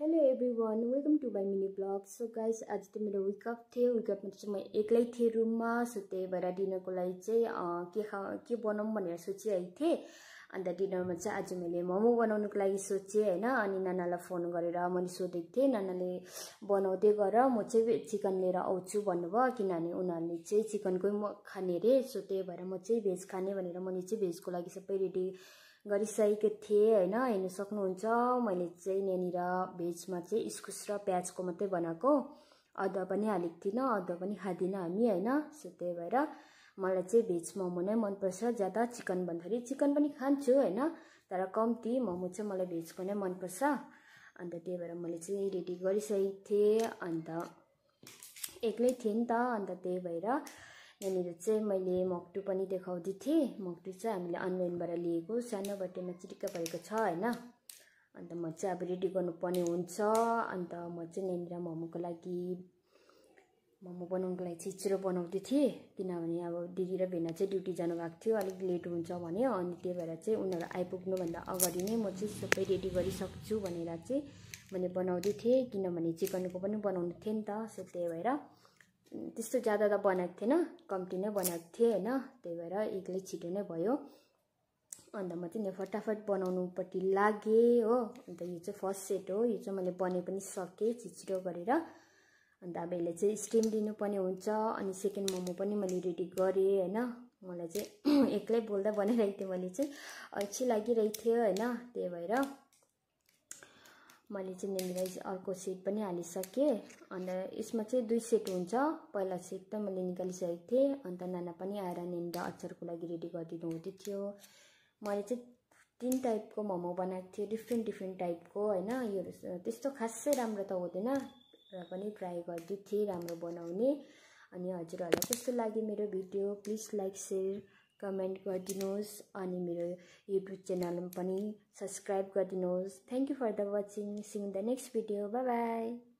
Hello everyone, welcome to my mini blog. So guys, आज त मेरो विकअप थियो। विकअपमा चाहिँ म एक्लै थिएँ रुममा। सो त्यही भएर डिनरको लागि चाहिँ के बनाऊँ भनेर सोचिरहेको थिएँ। अन्त डिनरमा चाहिँ आज मैले मोमो बनाउनुको लागि सोचेँ होइन। अनि नानालाई फोन गरेर मैले सोधेको थिएँ। नानाले बनाउँदै गर, म चाहिँ चिकन लिएर आउँछु भन्नुभयो, किनभने उनीहरूले चाहिँ चिकनकै खाने अरे। सो त्यही भएर म चाहिँ भेज खाने भनेर मैले चाहिँ भेजको लागि सबै रेडी गरिसकेको थिएँ होइन। हेर्नु सक्नुहुन्छ, मैले चाहिँ यहाँनिर भेजमा चाहिँ इस्कुस र प्याजको मात्रै बनाएको, अदुवा पनि हालेको थिइनँ, अदुवा पनि खाँदिनँ हामी होइन। सो त्यही भएर मलाई चाहिँ भेज मोमो नै मनपर्छ ज्यादा, चिकन भन्दाखेरि चिकन पनि खान्छु होइन, तर कम्ती। मोमो चाहिँ मलाई भेजको नै मनपर्छ। अन्त त्यही भएर मैले चाहिँ रेडी गरिसकेको थिएँ। अन्त एक्लै थिएँ नि त, अन्त त्यही भएर यहाँनिर चाहिँ मैले मक्टु पनि देखाउँदै थिएँ। मक्टु चाहिँ हामीले अनलाइनबाट लिएको, सानो बर्थडेमा चिटिक्क भएको छ होइन। अन्त म चाहिँ अब रेडी गर्नुपर्ने हुन्छ। अन्त म चाहिँ यहाँनिर मोमोको लागि मोमो बनाउनुको लागि चाहिँ छिटो बनाउँदै थिएँ, किनभने अब दिदी र भेना चाहिँ ड्युटी जानु भएको थियो, अलिक लेट हुन्छ भन्यो। अनि त्यही भएर चाहिँ उनीहरू आइपुग्नुभन्दा अगाडि नै म चाहिँ सबै रेडी गरिसक्छु भनेर चाहिँ मैले बनाउँदै थिएँ, किनभने चिकनको पनि बनाउनु थियो नि त। सो त्यही भएर त्यस्तो ज्यादा त बनाएको थिएन, कम्ती नै बनाएको थिएँ होइन। त्यही भएर एक्लै छिटो नै भयो। अन्त म चाहिँ फटाफट बनाउनुपट्टि लागेँ हो। अन्त यो चाहिँ फर्स्ट सेट हो, यो चाहिँ मैले बनाइ पनि सकेँ छिटो गरेर। अन्त अब यसले चाहिँ स्टिम दिनुपर्ने हुन्छ। अनि सेकेन्ड मोमो पनि मैले रेडी गरेँ होइन। मलाई चाहिँ एक्लै बोल्दा बनाइरहेको थिएँ, मैले चाहिँ अल्छी लागिरहेको थियो होइन। त्यही भएर मैले चाहिँ यहाँनिर अर्को सेट पनि हालिसकेँ। अन्त यसमा चाहिँ 2 सेट हुन्छ। पहिला सेट त मैले निकालिसकेको थिएँ। अन्त नाना पनि आएर यहाँनिर अचारको लागि रेडी गरिदिनु हुँदै थियो। मैले चाहिँ 3 टाइपको मोमो बनाएको थिएँ, डिफ्रेन्ट टाइपको होइन। यो त्यस्तो खासै राम्रो त हुँदैन, र पनि ट्राई गर्दै थिएँ राम्रो बनाउने। अनि हजुरहरूलाई कस्तो लाग्यो मेरो video, please like share comment गरिदिनुहोस्। अनि मेरो युट्युब च्यानलमा पनि सब्सक्राइब गरिदिनुहोस्। Thank you for the watching. See you in the next video. Bye by.